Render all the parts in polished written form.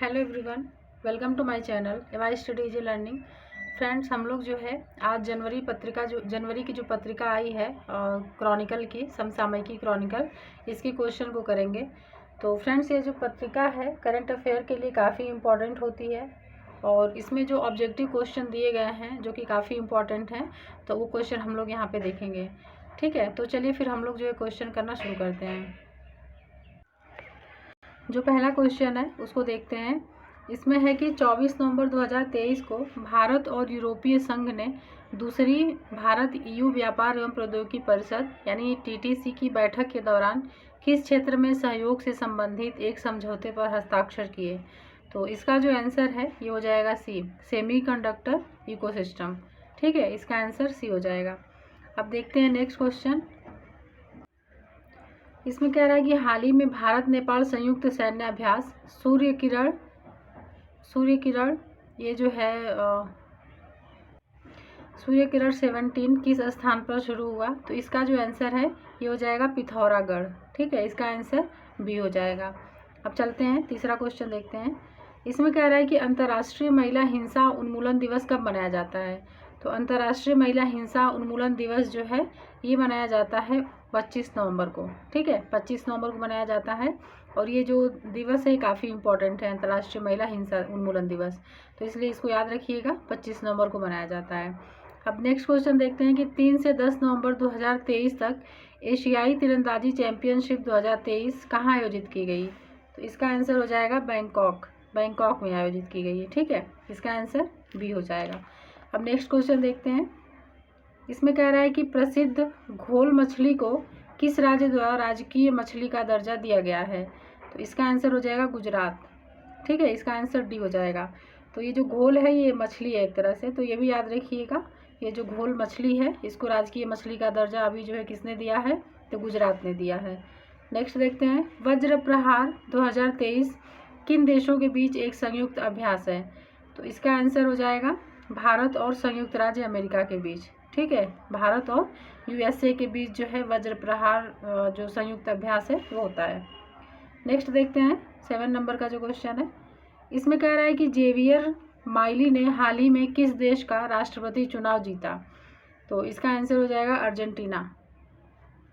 Hello everyone, welcome to my channel AY study easy learning. Friends, हम लोग जो है आज जनवरी की जो पत्रिका आई है क्रॉनिकल की, समसामयिकी क्रॉनिकल, इसके क्वेश्चन को करेंगे। तो फ्रेंड्स, ये जो पत्रिका है करंट अफेयर के लिए काफ़ी इम्पॉर्टेंट होती है और इसमें जो ऑब्जेक्टिव क्वेश्चन दिए गए हैं जो कि काफ़ी इम्पॉर्टेंट हैं, तो वो क्वेश्चन हम लोग यहाँ पे देखेंगे। ठीक है, तो चलिए फिर हम लोग जो है क्वेश्चन करना शुरू करते हैं। जो पहला क्वेश्चन है उसको देखते हैं। इसमें है कि 24 नवंबर 2023 को भारत और यूरोपीय संघ ने दूसरी भारत EU व्यापार एवं प्रौद्योगिकी परिषद यानी TTC की बैठक के दौरान किस क्षेत्र में सहयोग से संबंधित एक समझौते पर हस्ताक्षर किए। तो इसका जो आंसर है ये हो जाएगा सी, सेमीकंडक्टर इकोसिस्टम। ठीक है, इसका आंसर सी हो जाएगा। अब देखते हैं नेक्स्ट क्वेश्चन। इसमें कह रहा है कि हाल ही में भारत नेपाल संयुक्त सैन्य अभ्यास सूर्य किरण ये जो है सूर्य किरण 17 किस स्थान पर शुरू हुआ। तो इसका जो आंसर है ये हो जाएगा पिथौरागढ़। ठीक है, इसका आंसर बी हो जाएगा। अब चलते हैं तीसरा क्वेश्चन देखते हैं। इसमें कह रहा है कि अंतर्राष्ट्रीय महिला हिंसा उन्मूलन दिवस कब मनाया जाता है। तो अंतर्राष्ट्रीय महिला हिंसा उन्मूलन दिवस जो है ये मनाया जाता है 25 नवंबर को। ठीक है, 25 नवंबर को मनाया जाता है और ये जो दिवस है काफ़ी इंपॉर्टेंट है, अंतर्राष्ट्रीय महिला हिंसा उन्मूलन दिवस, तो इसलिए इसको याद रखिएगा, 25 नवंबर को मनाया जाता है। अब नेक्स्ट क्वेश्चन देखते हैं कि 3 से 10 नवंबर 2023 तक एशियाई तीरंदाजी चैंपियनशिप 2023 कहाँ आयोजित की गई। तो इसका आंसर हो जाएगा बैंकॉक में आयोजित की गई है। ठीक है, इसका आंसर बी हो जाएगा। अब नेक्स्ट क्वेश्चन देखते हैं। इसमें कह रहा है कि प्रसिद्ध घोल मछली को किस राज्य द्वारा राजकीय मछली का दर्जा दिया गया है। तो इसका आंसर हो जाएगा गुजरात। ठीक है, इसका आंसर डी हो जाएगा। तो ये जो घोल है ये मछली है एक तरह से, तो ये भी याद रखिएगा, ये जो घोल मछली है इसको राजकीय मछली का दर्जा अभी जो है किसने दिया है, तो गुजरात ने दिया है। नेक्स्ट देखते हैं। वज्र प्रहार 2023 किन देशों के बीच एक संयुक्त अभ्यास है। तो इसका आंसर हो जाएगा भारत और संयुक्त राज्य अमेरिका के बीच। ठीक है, भारत और USA के बीच जो है वज्र प्रहार जो संयुक्त अभ्यास है वो होता है। नेक्स्ट देखते हैं 7 नंबर का जो क्वेश्चन है। इसमें कह रहा है कि जेवियर माइली ने हाल ही में किस देश का राष्ट्रपति चुनाव जीता। तो इसका आंसर हो जाएगा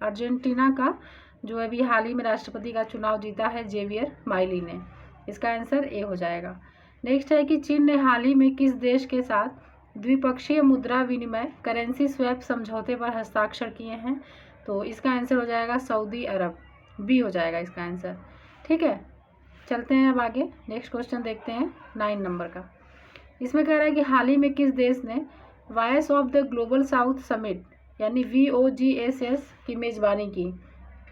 अर्जेंटीना का जो अभी हाल ही में राष्ट्रपति का चुनाव जीता है जेवियर माइली ने। इसका आंसर ए हो जाएगा। नेक्स्ट है कि चीन ने हाल ही में किस देश के साथ द्विपक्षीय मुद्रा विनिमय करेंसी स्वैप समझौते पर हस्ताक्षर किए हैं। तो इसका आंसर हो जाएगा सऊदी अरब, बी हो जाएगा इसका आंसर। ठीक है, चलते हैं अब आगे। नेक्स्ट क्वेश्चन देखते हैं 9 नंबर का। इसमें कह रहा है कि हाल ही में किस देश ने voice of the global south summit यानी VOGSS की मेज़बानी की।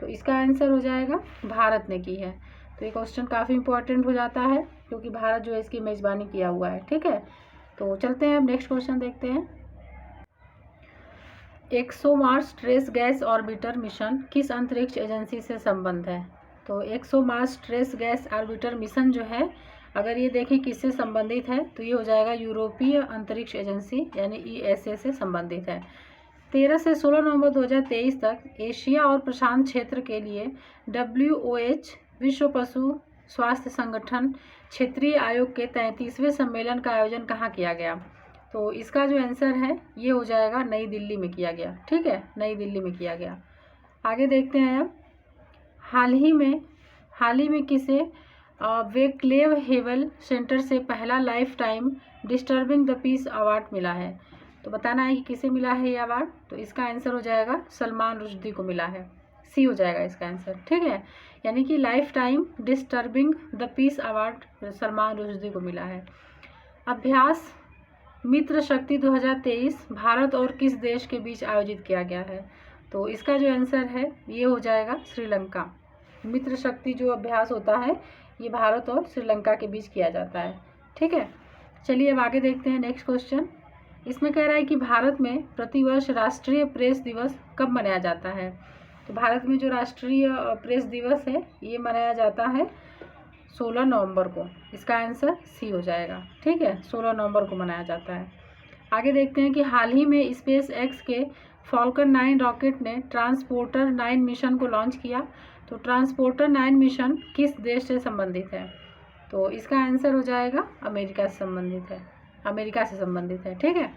तो इसका आंसर हो जाएगा भारत ने की है। तो ये क्वेश्चन काफ़ी इंपॉर्टेंट हो जाता है क्योंकि भारत जो है इसकी मेज़बानी किया हुआ है। ठीक है, तो चलते हैं अब नेक्स्ट क्वेश्चन देखते हैं। ExoMars trace gas orbiter mission किस अंतरिक्ष एजेंसी से संबंध है। तो ExoMars trace gas orbiter mission जो है अगर ये देखें किससे संबंधित है तो ये हो जाएगा यूरोपीय अंतरिक्ष एजेंसी यानी ESA से संबंधित है। 13 से 16 नवंबर 2023 तक एशिया और प्रशांत क्षेत्र के लिए WOH विश्व पशु स्वास्थ्य संगठन क्षेत्रीय आयोग के 33वें सम्मेलन का आयोजन कहाँ किया गया। तो इसका जो आंसर है ये हो जाएगा नई दिल्ली में किया गया। ठीक है, नई दिल्ली में किया गया। आगे देखते हैं। अब हाल ही में किसे वेक्लेव हेवल सेंटर से पहला life time disturbing the peace award मिला है। तो बताना है कि किसे मिला है ये अवार्ड। तो इसका आंसर हो जाएगा सलमान रुश्दी को मिला है, सी हो जाएगा इसका आंसर। ठीक है, यानी कि life time disturbing the peace award Salman Rushdie को मिला है। अभ्यास मित्र शक्ति 2023 भारत और किस देश के बीच आयोजित किया गया है। तो इसका जो आंसर है ये हो जाएगा श्रीलंका। मित्र शक्ति जो अभ्यास होता है ये भारत और श्रीलंका के बीच किया जाता है। ठीक है, चलिए अब आगे देखते हैं नेक्स्ट क्वेश्चन। इसमें कह रहा है कि भारत में प्रतिवर्ष राष्ट्रीय प्रेस दिवस कब मनाया जाता है। तो भारत में जो राष्ट्रीय प्रेस दिवस है ये मनाया जाता है 16 नवंबर को। इसका आंसर सी हो जाएगा। ठीक है, 16 नवंबर को मनाया जाता है। आगे देखते हैं कि हाल ही में SpaceX के फॉल्कन 9 रॉकेट ने ट्रांसपोर्टर 9 मिशन को लॉन्च किया। तो ट्रांसपोर्टर 9 मिशन किस देश से संबंधित है। तो इसका आंसर हो जाएगा अमेरिका से संबंधित है। ठीक है,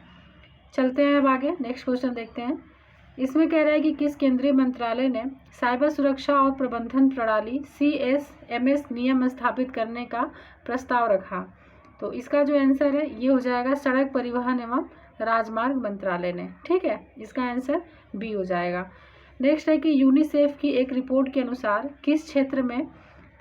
चलते हैं अब आगे, नेक्स्ट क्वेश्चन देखते हैं। इसमें कह रहा है कि किस केंद्रीय मंत्रालय ने साइबर सुरक्षा और प्रबंधन प्रणाली CSMS नियम स्थापित करने का प्रस्ताव रखा। तो इसका जो आंसर है ये हो जाएगा सड़क परिवहन एवं राजमार्ग मंत्रालय ने। ठीक है, इसका आंसर बी हो जाएगा। नेक्स्ट है कि यूनिसेफ की एक रिपोर्ट के अनुसार किस क्षेत्र में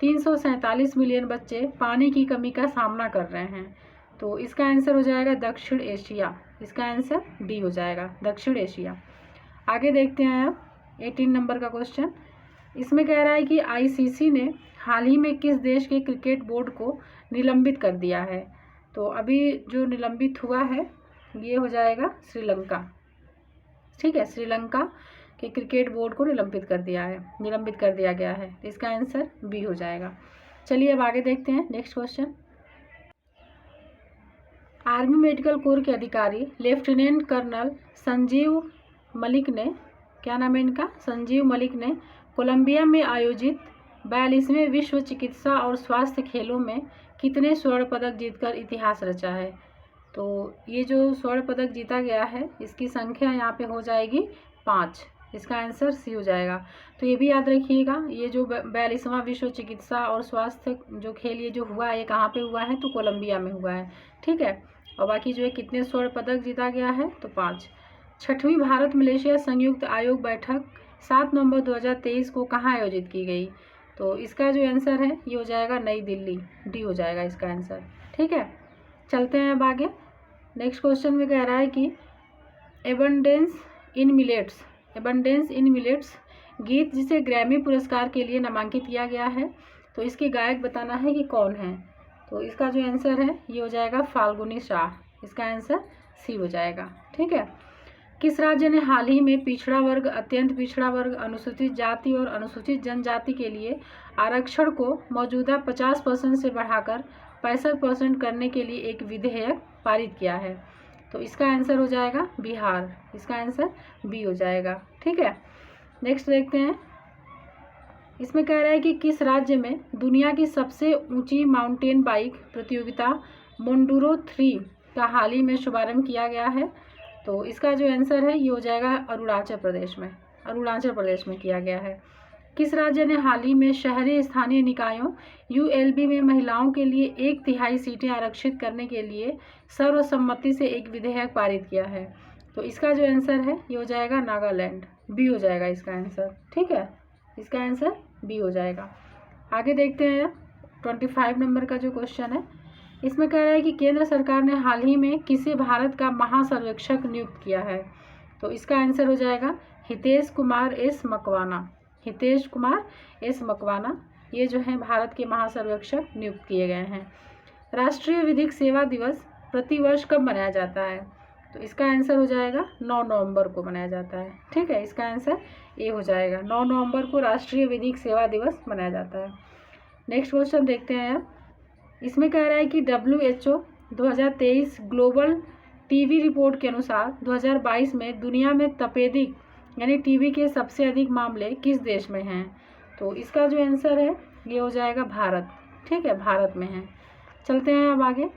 347 मिलियन बच्चे पानी की कमी का सामना कर रहे हैं। तो इसका आंसर हो जाएगा दक्षिण एशिया। इसका आंसर डी हो जाएगा, दक्षिण एशिया। आगे देखते हैं अब 18 नंबर का क्वेश्चन। इसमें कह रहा है कि ICC ने हाल ही में किस देश के क्रिकेट बोर्ड को निलंबित कर दिया है। तो अभी जो निलंबित हुआ है ये हो जाएगा श्रीलंका। ठीक है, श्रीलंका के क्रिकेट बोर्ड को निलंबित कर दिया गया है। तो इसका आंसर बी हो जाएगा। चलिए अब आगे देखते हैं next question. Army medical corps के अधिकारी लेफ्टिनेंट कर्नल संजीव मलिक ने, क्या नाम है इनका, संजीव मलिक ने कोलंबिया में आयोजित 42वें विश्व चिकित्सा और स्वास्थ्य खेलों में कितने स्वर्ण पदक जीतकर इतिहास रचा है। तो ये जो स्वर्ण पदक जीता गया है इसकी संख्या यहाँ पे हो जाएगी 5। इसका आंसर सी हो जाएगा। तो ये भी याद रखिएगा, ये जो 42वां विश्व चिकित्सा और स्वास्थ्य जो खेल ये जो हुआ है ये कहाँ पे हुआ है, तो कोलंबिया में हुआ है। ठीक है, और बाकी जो है कितने स्वर्ण पदक जीता गया है, तो 5। 6वीं भारत मलेशिया संयुक्त आयोग बैठक 7 नवंबर 2023 को कहाँ आयोजित की गई। तो इसका जो आंसर है ये हो जाएगा नई दिल्ली। डी हो जाएगा इसका आंसर। ठीक है, चलते हैं अब आगे। नेक्स्ट क्वेश्चन में कह रहा है कि एबंडेंस इन मिलेट्स गीत जिसे ग्रैमी पुरस्कार के लिए नामांकित किया गया है, तो इसके गायक बताना है कि कौन है। तो इसका जो आंसर है ये हो जाएगा फाल्गुनी शाह। इसका आंसर सी हो जाएगा। ठीक है, किस राज्य ने हाल ही में पिछड़ा वर्ग, अत्यंत पिछड़ा वर्ग, अनुसूचित जाति और अनुसूचित जनजाति के लिए आरक्षण को मौजूदा 50% से बढ़ाकर 65% करने के लिए एक विधेयक पारित किया है। तो इसका आंसर हो जाएगा बिहार। इसका आंसर बी हो जाएगा। ठीक है, नेक्स्ट देखते हैं। इसमें कह रहा है कि किस राज्य में दुनिया की सबसे ऊंची माउंटेन बाइक प्रतियोगिता मोंडूरो 3 का हाल ही में शुभारंभ किया गया है। तो इसका जो आंसर है ये हो जाएगा अरुणाचल प्रदेश में किया गया है। किस राज्य ने हाल ही में शहरी स्थानीय निकायों ULB में महिलाओं के लिए 1/3 सीटें आरक्षित करने के लिए सर्वसम्मति से एक विधेयक पारित किया है। तो इसका जो आंसर है ये हो जाएगा नागालैंड। बी हो जाएगा इसका आंसर। ठीक है, इसका आंसर बी हो जाएगा। आगे देखते हैं 25 नंबर का जो क्वेश्चन है। इसमें कह रहा है कि केंद्र सरकार ने हाल ही में किसे भारत का महासर्वेक्षक नियुक्त किया है। तो इसका आंसर हो जाएगा हितेश कुमार एस मकवाना। ये जो है भारत के महासर्वेक्षक नियुक्त किए गए हैं। राष्ट्रीय विधिक सेवा दिवस प्रतिवर्ष कब मनाया जाता है। तो इसका आंसर हो जाएगा 9 नवंबर को मनाया जाता है। ठीक है, इसका आंसर ए हो जाएगा। 9 नवंबर को राष्ट्रीय विधिक सेवा दिवस मनाया जाता है। नेक्स्ट क्वेश्चन देखते हैं अब। इसमें कह रहा है कि WHO 2023 ग्लोबल टीबी रिपोर्ट के अनुसार 2022 में दुनिया में तपेदिक यानी टीबी के सबसे अधिक मामले किस देश में हैं। तो इसका जो आंसर है ये हो जाएगा भारत। ठीक है, भारत में है। चलते हैं अब आगे।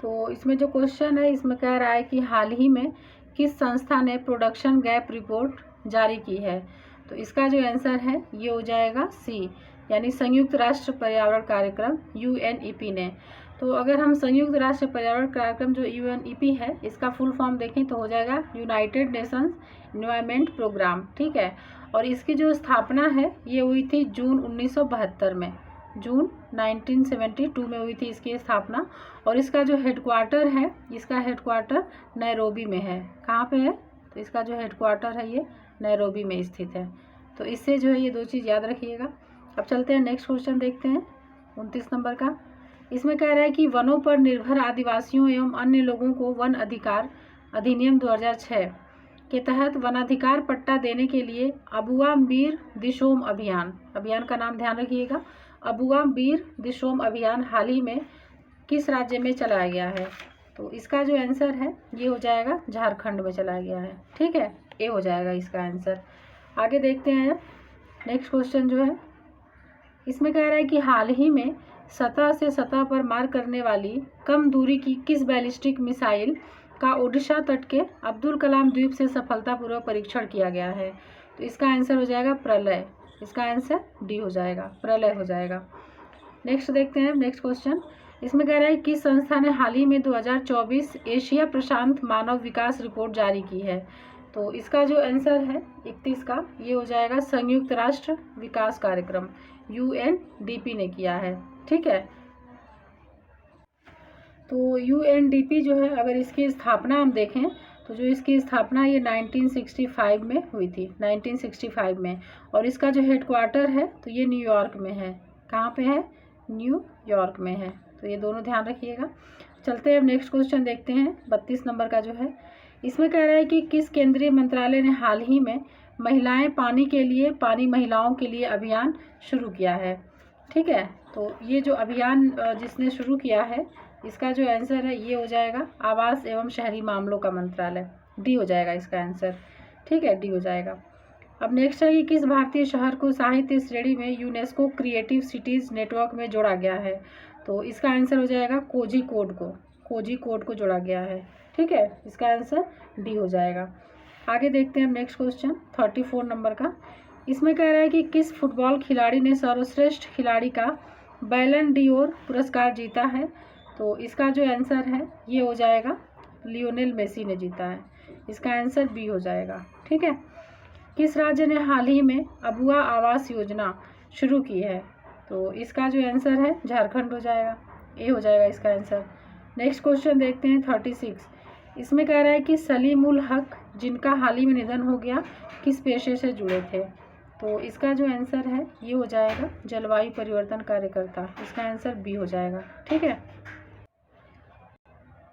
तो इसमें जो क्वेश्चन है इसमें कह रहा है कि हाल ही में किस संस्था ने प्रोडक्शन गैप रिपोर्ट जारी की है। तो इसका जो आंसर है ये हो जाएगा सी, यानी संयुक्त राष्ट्र पर्यावरण कार्यक्रम UNEP ने। तो अगर हम संयुक्त राष्ट्र पर्यावरण कार्यक्रम जो UNEP है इसका फुल फॉर्म देखें तो हो जाएगा यूनाइटेड नेशंस एनवायरनमेंट प्रोग्राम। ठीक है, और इसकी जो स्थापना है ये हुई थी जून 1972 में, जून 1972 में हुई थी इसकी स्थापना। और इसका जो हेडक्वार्टर है, इसका हेडक्वार्टर नैरोबी में है। कहाँ पे है, तो इसका जो हेडक्वार्टर है ये नैरोबी में स्थित है। तो इससे जो है ये 2 चीज़ याद रखिएगा। अब चलते हैं नेक्स्ट क्वेश्चन देखते हैं 29 नंबर का। इसमें कह रहा है कि वनों पर निर्भर आदिवासियों एवं अन्य लोगों को वन अधिकार अधिनियम 2006 के तहत वनाधिकार पट्टा देने के लिए अबुआ बीर दिशोम अभियान का नाम ध्यान रखिएगा। अबुआ बीर दिशोम अभियान हाल ही में किस राज्य में चलाया गया है। तो इसका जो आंसर है ये हो जाएगा झारखंड में चलाया गया है। ठीक है, ए हो जाएगा इसका आंसर। आगे देखते हैं नेक्स्ट क्वेश्चन जो है। इसमें कह रहा है कि हाल ही में सतह से सतह पर मार करने वाली कम दूरी की किस बैलिस्टिक मिसाइल का ओडिशा तट के अब्दुल कलाम द्वीप से सफलतापूर्वक परीक्षण किया गया है? तो इसका आंसर हो जाएगा प्रलय। इसका आंसर डी हो जाएगा, प्रलय हो जाएगा। नेक्स्ट देखते हैं नेक्स्ट क्वेश्चन। इसमें कह रहा है किस संस्था ने हाल ही में 2024 एशिया प्रशांत मानव विकास रिपोर्ट जारी की है? तो इसका जो आंसर है 31 का, ये हो जाएगा संयुक्त राष्ट्र विकास कार्यक्रम, UNDP ने किया है। ठीक है, तो UNDP जो है, अगर इसकी स्थापना हम देखें तो जो इसकी स्थापना ये 1965 में हुई थी, 1965 में। और इसका जो हेडक्वार्टर है तो ये न्यूयॉर्क में है। कहाँ पे है? न्यूयॉर्क में है। तो ये दोनों ध्यान रखिएगा। चलते हैं अब नेक्स्ट क्वेश्चन देखते हैं, 32 नंबर का जो है। इसमें कह रहा है कि किस केंद्रीय मंत्रालय ने हाल ही में महिलाएं पानी के लिए, पानी महिलाओं के लिए अभियान शुरू किया है? ठीक है, तो ये जो अभियान जिसने शुरू किया है, इसका जो आंसर है ये हो जाएगा आवास एवं शहरी मामलों का मंत्रालय, डी हो जाएगा इसका आंसर। ठीक है, डी हो जाएगा। अब नेक्स्ट है कि किस भारतीय शहर को साहित्य श्रेणी में यूनेस्को क्रिएटिव सिटीज नेटवर्क में जोड़ा गया है? तो इसका आंसर हो जाएगा कोझिकोड को, कोझिकोड को जोड़ा गया है। ठीक है, इसका आंसर डी हो जाएगा। आगे देखते हैं नेक्स्ट क्वेश्चन 34 नंबर का। इसमें कह रहा है कि किस फुटबॉल खिलाड़ी ने सर्वश्रेष्ठ खिलाड़ी का बैलन डी'ओर पुरस्कार जीता है? तो इसका जो आंसर है ये हो जाएगा लियोनेल मेसी ने जीता है। इसका आंसर बी हो जाएगा। ठीक है, किस राज्य ने हाल ही में अबुआ आवास योजना शुरू की है? तो इसका जो आंसर है झारखंड हो जाएगा, ए हो जाएगा इसका आंसर। नेक्स्ट क्वेश्चन देखते हैं 36। इसमें कह रहा है कि सलीम उल हक जिनका हाल ही में निधन हो गया किस पेशे से जुड़े थे? तो इसका जो आंसर है ये हो जाएगा जलवायु परिवर्तन कार्यकर्ता। इसका आंसर बी हो जाएगा। ठीक है,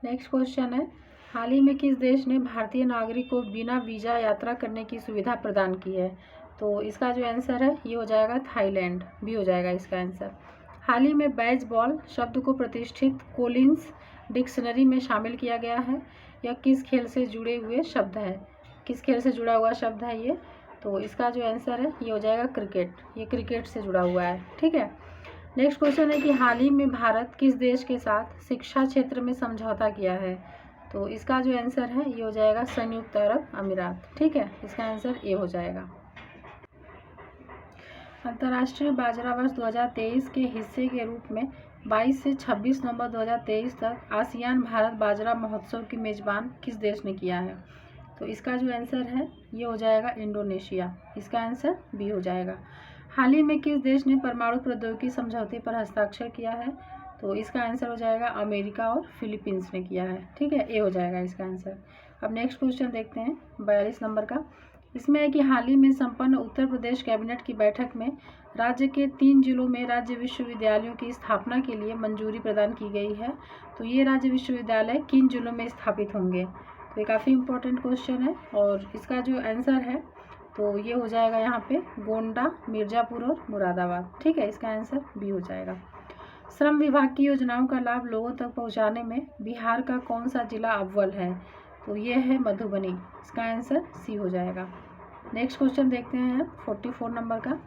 नेक्स्ट क्वेश्चन है, हाल ही में किस देश ने भारतीय नागरिक को बिना वीज़ा यात्रा करने की सुविधा प्रदान की है? तो इसका जो आंसर है ये हो जाएगा थाईलैंड, बी हो जाएगा इसका आंसर। हाल ही में बेसबॉल शब्द को प्रतिष्ठित कोलिंस डिक्शनरी में शामिल किया गया है। यह किस खेल से जुड़े हुए शब्द है? किस खेल से जुड़ा हुआ शब्द है ये? तो इसका जो आंसर है ये हो जाएगा क्रिकेट, ये क्रिकेट से जुड़ा हुआ है। ठीक है, नेक्स्ट क्वेश्चन है कि हाल ही में भारत किस देश के साथ शिक्षा क्षेत्र में समझौता किया है? तो इसका जो आंसर है ये हो जाएगा संयुक्त अरब अमीरात। ठीक है, इसका आंसर ए हो जाएगा। अंतर्राष्ट्रीय बाजरा वर्ष 2023 के हिस्से के रूप में 22 से 26 नवंबर 2023 तक आसियान भारत बाजरा महोत्सव की मेजबान किस देश ने किया है? तो इसका जो आंसर है ये हो जाएगा इंडोनेशिया। इसका आंसर बी हो जाएगा। हाल ही में किस देश ने परमाणु प्रौद्योगिकी समझौते पर हस्ताक्षर किया है? तो इसका आंसर हो जाएगा अमेरिका और फिलीपींस ने किया है। ठीक है, ए हो जाएगा इसका आंसर। अब नेक्स्ट क्वेश्चन देखते हैं 42 नंबर का। इसमें है कि हाल ही में संपन्न उत्तर प्रदेश कैबिनेट की बैठक में राज्य के 3 जिलों में राज्य विश्वविद्यालयों की स्थापना के लिए मंजूरी प्रदान की गई है। तो ये राज्य विश्वविद्यालय किन जिलों में स्थापित होंगे? तो ये काफ़ी इंपॉर्टेंट क्वेश्चन है और इसका जो आंसर है तो ये हो जाएगा यहाँ पे गोंडा, मिर्ज़ापुर और मुरादाबाद। ठीक है, इसका आंसर बी हो जाएगा। श्रम विभाग की योजनाओं का लाभ लोगों तक पहुँचाने में बिहार का कौन सा जिला अव्वल है? तो ये है मधुबनी। इसका आंसर सी हो जाएगा। नेक्स्ट क्वेश्चन देखते हैं 44 नंबर का।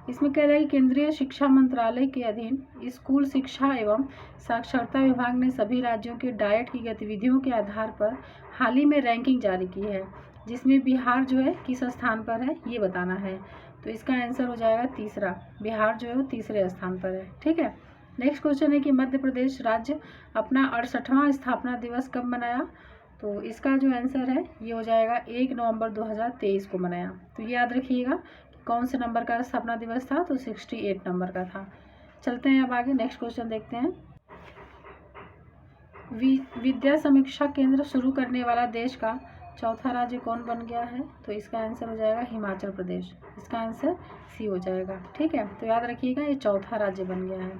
इसमें कह रहा है कि केंद्रीय शिक्षा मंत्रालय के अधीन स्कूल शिक्षा एवं साक्षरता विभाग ने सभी राज्यों के डाइट की गतिविधियों के आधार पर हाल ही में रैंकिंग जारी की है, जिसमें बिहार जो है किस स्थान पर है ये बताना है। तो इसका आंसर हो जाएगा तीसरा, बिहार जो है वो तीसरे स्थान पर है। ठीक है, नेक्स्ट क्वेश्चन है कि मध्य प्रदेश राज्य अपना 68वां स्थापना दिवस कब मनाया? तो इसका जो आंसर है ये हो जाएगा 1 नवंबर 2023 को मनाया। तो ये याद रखिएगा कि कौन से नंबर का स्थापना दिवस था, तो 68 नंबर का था। चलते हैं अब आगे नेक्स्ट क्वेश्चन देखते हैं। विद्या समीक्षा केंद्र शुरू करने वाला देश का चौथा राज्य कौन बन गया है? तो इसका आंसर हो जाएगा हिमाचल प्रदेश। इसका आंसर सी हो जाएगा। ठीक है, तो याद रखिएगा ये चौथा राज्य बन गया है।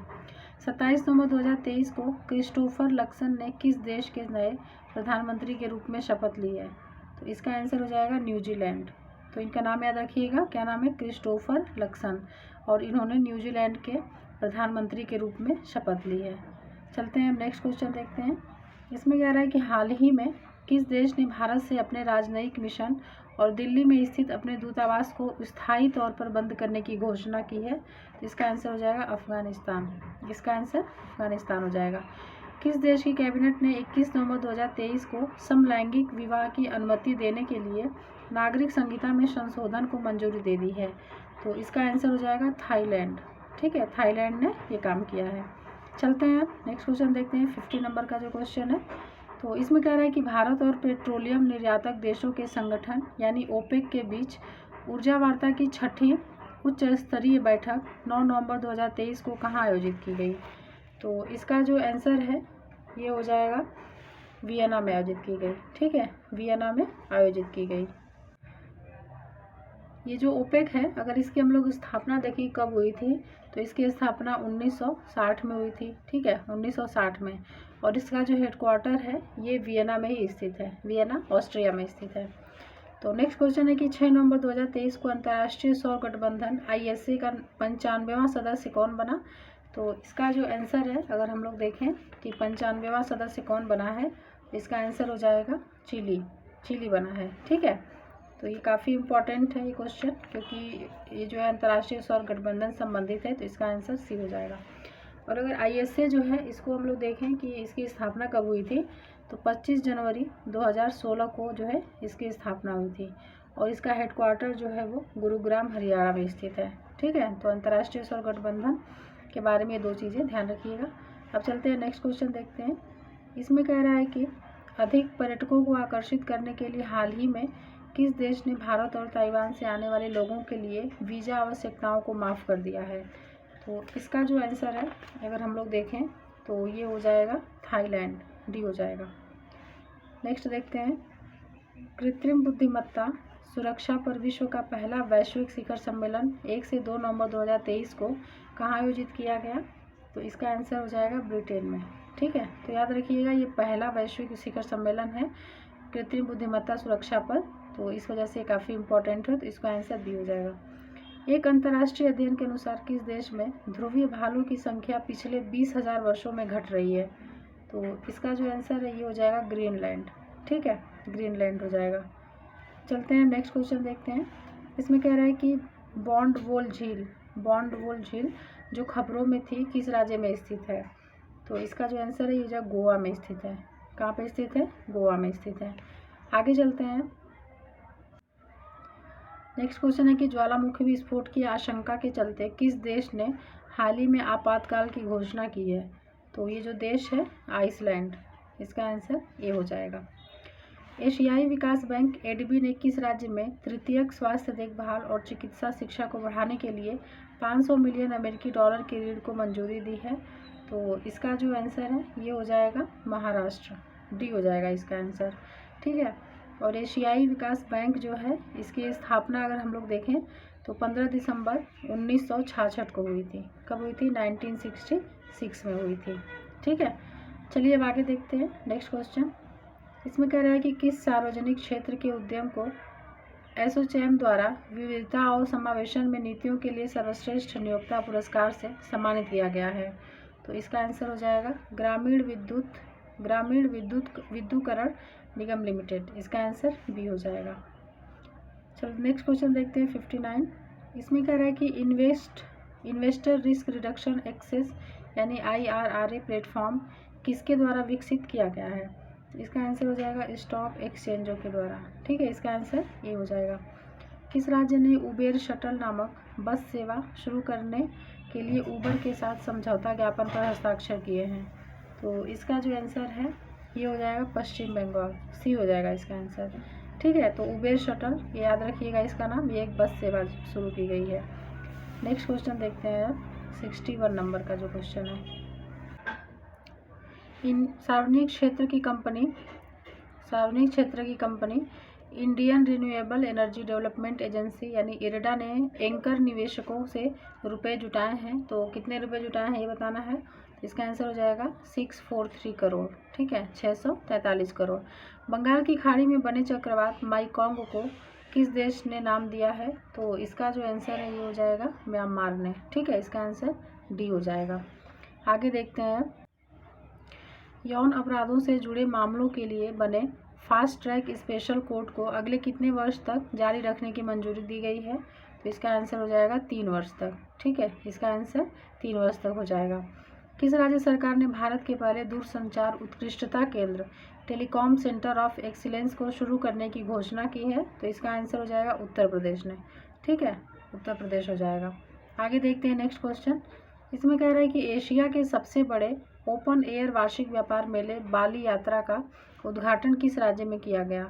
27 नवंबर 2023 को क्रिस्टोफर लक्सन ने किस देश के नए प्रधानमंत्री के रूप में शपथ ली है? तो इसका आंसर हो जाएगा न्यूजीलैंड। तो इनका नाम याद रखिएगा, क्या नाम है? क्रिस्टोफर लक्सन, और इन्होंने न्यूजीलैंड के प्रधानमंत्री के रूप में शपथ ली है। चलते हैं अब नेक्स्ट क्वेश्चन देखते हैं। इसमें कह रहा है कि हाल ही में किस देश ने भारत से अपने राजनयिक मिशन और दिल्ली में स्थित अपने दूतावास को स्थायी तौर पर बंद करने की घोषणा की है? इसका आंसर हो जाएगा अफगानिस्तान। इसका आंसर अफगानिस्तान हो जाएगा। किस देश की कैबिनेट ने 21 नवंबर 2023 को समलैंगिक विवाह की अनुमति देने के लिए नागरिक संहिता में संशोधन को मंजूरी दे दी है? तो इसका आंसर हो जाएगा थाईलैंड। ठीक है, थाईलैंड ने ये काम किया है। चलते हैं नेक्स्ट क्वेश्चन देखते हैं। 50 नंबर का जो क्वेश्चन है, तो इसमें कह रहा है कि भारत और पेट्रोलियम निर्यातक देशों के संगठन यानी ओपेक के बीच ऊर्जा वार्ता की छठी उच्च स्तरीय बैठक 9 नवंबर 2023 को कहाँ आयोजित की गई? तो इसका जो आंसर है ये हो जाएगा वियना में आयोजित की गई। ठीक है, वियना में आयोजित की गई। ये जो ओपेक है, अगर इसकी हम लोग स्थापना देखिए कब हुई थी, तो इसकी स्थापना 1960 में हुई थी। ठीक है, 1960 में। और इसका जो हेडक्वार्टर है ये वियना में ही स्थित है, वियना ऑस्ट्रिया में स्थित है। तो नेक्स्ट क्वेश्चन है कि 6 नवंबर 2023 को अंतर्राष्ट्रीय सौर गठबंधन ISA का 95वां सदस्य कौन बना? तो इसका जो आंसर है, अगर हम लोग देखें कि 95वां सदस्य कौन बना है, इसका आंसर हो जाएगा चिली बना है। ठीक है, तो ये काफ़ी इम्पॉर्टेंट है ये क्वेश्चन, क्योंकि ये जो है अंतर्राष्ट्रीय सौर गठबंधन संबंधित है, तो इसका आंसर सी हो जाएगा। और अगर ISA जो है इसको हम लोग देखें कि इसकी स्थापना कब हुई थी, तो 25 जनवरी 2016 को जो है इसकी स्थापना हुई थी। और इसका हेडक्वार्टर जो है वो गुरुग्राम हरियाणा में स्थित है। ठीक है, तो अंतर्राष्ट्रीय सौर गठबंधन के बारे में ये दो चीज़ें ध्यान रखिएगा। अब चलते हैं नेक्स्ट क्वेश्चन देखते हैं। इसमें कह रहा है कि अधिक पर्यटकों को आकर्षित करने के लिए हाल ही में किस देश ने भारत और ताइवान से आने वाले लोगों के लिए वीज़ा आवश्यकताओं को माफ़ कर दिया है? तो इसका जो आंसर है, अगर हम लोग देखें तो ये हो जाएगा थाईलैंड, डी हो जाएगा। नेक्स्ट देखते हैं। कृत्रिम बुद्धिमत्ता सुरक्षा पर विश्व का पहला वैश्विक शिखर सम्मेलन 1 से 2 नवंबर 2023 को कहाँ आयोजित किया गया? तो इसका आंसर हो जाएगा ब्रिटेन में। ठीक है, तो याद रखिएगा ये पहला वैश्विक शिखर सम्मेलन है कृत्रिम बुद्धिमत्ता सुरक्षा पर, तो इस वजह से काफ़ी इंपॉर्टेंट है, तो इसका आंसर बी हो जाएगा। एक अंतर्राष्ट्रीय अध्ययन के अनुसार किस देश में ध्रुवीय भालू की संख्या पिछले 20,000 वर्षों में घट रही है? तो इसका जो आंसर है ये हो जाएगा ग्रीनलैंड। ठीक है, ग्रीनलैंड हो जाएगा। चलते हैं नेक्स्ट क्वेश्चन देखते हैं। इसमें कह रहा है कि बॉन्डवोल झील जो खबरों में थी किस राज्य में स्थित है? तो इसका जो आंसर है ये जो गोवा में स्थित है। कहाँ पे स्थित है? गोवा में स्थित है। आगे चलते हैं। नेक्स्ट क्वेश्चन है कि ज्वालामुखी विस्फोट की आशंका के चलते किस देश ने हाल ही में आपातकाल की घोषणा की है? तो ये जो देश है आइसलैंड। इसका आंसर ये हो जाएगा। एशियाई विकास बैंक ADB ने किस राज्य में तृतीयक स्वास्थ्य देखभाल और चिकित्सा शिक्षा को बढ़ाने के लिए 500 मिलियन अमेरिकी डॉलर के ऋण को मंजूरी दी है? तो इसका जो आंसर है ये हो जाएगा महाराष्ट्र, डी हो जाएगा इसका आंसर। ठीक है, और एशियाई विकास बैंक जो है इसकी स्थापना अगर हम लोग देखें तो 15 दिसंबर 1966 को हुई थी। कब हुई थी? 1966 में हुई थी। ठीक है, चलिए अब आगे देखते हैं नेक्स्ट क्वेश्चन। इसमें कह रहा है कि किस सार्वजनिक क्षेत्र के उद्यम को एसोचैम द्वारा विविधता और समावेशन में नीतियों के लिए सर्वश्रेष्ठ नियोक्ता पुरस्कार से सम्मानित किया गया है? तो इसका आंसर हो जाएगा ग्रामीण विद्युतीकरण निगम लिमिटेड। इसका आंसर बी हो जाएगा। चलो नेक्स्ट क्वेश्चन देखते हैं 59। इसमें कह रहा है कि इन्वेस्टर रिस्क रिडक्शन एक्सेस यानी IRRA प्लेटफॉर्म किसके द्वारा विकसित किया गया है? तो इसका आंसर हो जाएगा स्टॉक एक्सचेंजों के द्वारा। ठीक है, इसका आंसर ये हो जाएगा। किस राज्य ने उबेर शटल नामक बस सेवा शुरू करने के लिए उबर के साथ समझौता ज्ञापन पर हस्ताक्षर किए हैं? तो इसका जो आंसर है ये हो जाएगा पश्चिम बंगाल, सी हो जाएगा इसका आंसर। ठीक है, तो उबेर शटल ये याद रखिएगा इसका नाम, ये एक बस सेवा शुरू की गई है। नेक्स्ट क्वेश्चन देखते हैं 61 नंबर का जो क्वेश्चन है। सार्वजनिक क्षेत्र की company Indian renewable energy development agency यानी IREDA ने एंकर निवेशकों से रुपए जुटाए हैं। तो कितने रुपए जुटाए हैं ये बताना है। इसका आंसर हो जाएगा 643 करोड़। ठीक है, 643 करोड़। बंगाल की खाड़ी में बने चक्रवात माईकॉन्ग को किस देश ने नाम दिया है? तो इसका जो आंसर है ये हो जाएगा म्यांमार ने। ठीक है, इसका आंसर डी हो जाएगा। आगे देखते हैं। यौन अपराधों से जुड़े मामलों के लिए बने फास्ट ट्रैक स्पेशल कोर्ट को अगले कितने वर्ष तक जारी रखने की मंजूरी दी गई है? तो इसका आंसर हो जाएगा 3 वर्ष तक। ठीक है, इसका आंसर 3 वर्ष तक हो जाएगा। किस राज्य सरकार ने भारत के पहले दूरसंचार उत्कृष्टता केंद्र टेलीकॉम सेंटर ऑफ एक्सीलेंस को शुरू करने की घोषणा की है? तो इसका आंसर हो जाएगा उत्तर प्रदेश ने। ठीक है, उत्तर प्रदेश हो जाएगा। आगे देखते हैं नेक्स्ट क्वेश्चन। इसमें कह रहा है कि एशिया के सबसे बड़े ओपन एयर वार्षिक व्यापार मेले बाली यात्रा का उद्घाटन किस राज्य में किया गया?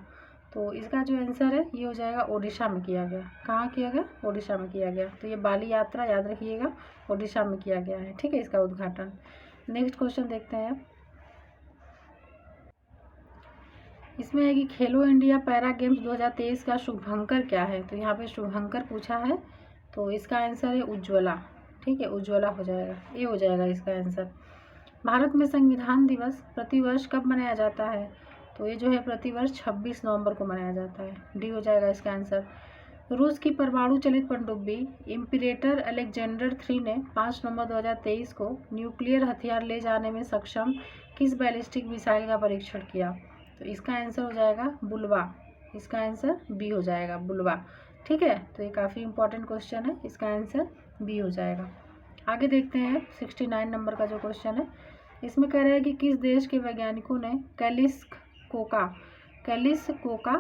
तो इसका जो आंसर है ये हो जाएगा ओडिशा में किया गया। कहाँ किया गया? ओडिशा में किया गया। तो ये बाली यात्रा याद रखिएगा, ओडिशा में किया गया है। ठीक है, इसका उद्घाटन। नेक्स्ट क्वेश्चन देखते हैं। इसमें है कि खेलो इंडिया पैरा गेम्स 2023 का शुभंकर क्या है? तो यहाँ पे शुभंकर पूछा है, तो इसका आंसर है उज्ज्वला। ठीक है, उज्ज्वला हो जाएगा, ये हो जाएगा इसका आंसर। भारत में संविधान दिवस प्रतिवर्ष कब मनाया जाता है? तो ये जो है प्रतिवर्ष 26 नवंबर को मनाया जाता है। डी हो जाएगा इसका आंसर। रूस की परमाणु चलित पनडुब्बी इम्पीरेटर अलेक्जेंडर 3 ने 5 नवंबर 2023 को न्यूक्लियर हथियार ले जाने में सक्षम किस बैलिस्टिक मिसाइल का परीक्षण किया? तो इसका आंसर हो जाएगा बुलवा। इसका आंसर बी हो जाएगा, बुलवा। ठीक है, तो ये काफ़ी इंपॉर्टेंट क्वेश्चन है, इसका आंसर बी हो जाएगा। आगे देखते हैं 69 नंबर का जो क्वेश्चन है। इसमें कह रहा है कि किस देश के वैज्ञानिकों ने कैलिस्कोका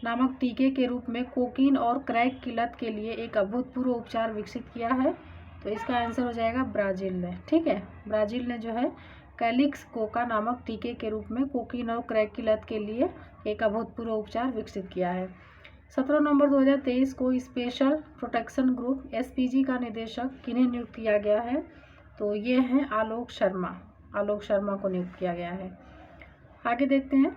नामक टीके के रूप में कोकीन और क्रैक की लत के लिए एक अभूतपूर्व उपचार विकसित किया है? तो इसका आंसर हो जाएगा ब्राज़ील ने। ठीक है, ब्राज़ील ने जो है कैलिस्कोका नामक टीके के रूप में कोकीन और क्रैक की लत के लिए एक अभूतपूर्व उपचार विकसित किया है। 17 नवंबर 2023 को स्पेशल प्रोटेक्शन ग्रुप SPG का निदेशक किन्हें नियुक्त किया गया है? तो ये हैं आलोक शर्मा। आलोक शर्मा को नियुक्त किया गया है। आगे देखते हैं।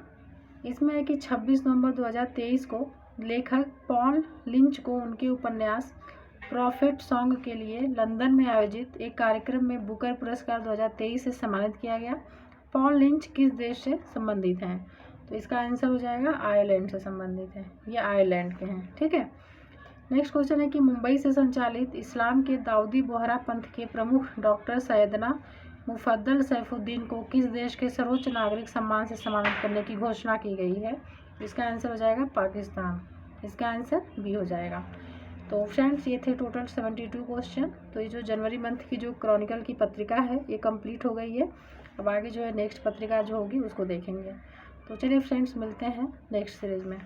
इसमें है कि 26 नवंबर 2023 को लेखक पॉल लिंच को उनके उपन्यास प्रॉफिट सॉन्ग के लिए लंदन में आयोजित एक कार्यक्रम में बुकर पुरस्कार 2023 से सम्मानित किया गया। पॉल लिंच किस देश से संबंधित हैं? तो इसका आंसर हो जाएगा आयरलैंड से संबंधित है, ये आयरलैंड के हैं। ठीक है, नेक्स्ट क्वेश्चन है कि मुंबई से संचालित इस्लाम के दाऊदी बोहरा पंथ के प्रमुख डॉक्टर सैयदना मुफद्दल सैफुद्दीन को किस देश के सर्वोच्च नागरिक सम्मान से सम्मानित करने की घोषणा की गई है? इसका आंसर हो जाएगा पाकिस्तान। इसका आंसर बी हो जाएगा। तो फ्रेंड्स, ये थे टोटल 72 क्वेश्चन। तो ये जो जनवरी मंथ की जो क्रॉनिकल की पत्रिका है ये कंप्लीट हो गई है। अब आगे जो है नेक्स्ट पत्रिका जो होगी उसको देखेंगे। तो चलिए फ्रेंड्स, मिलते हैं नेक्स्ट सीरीज़ में।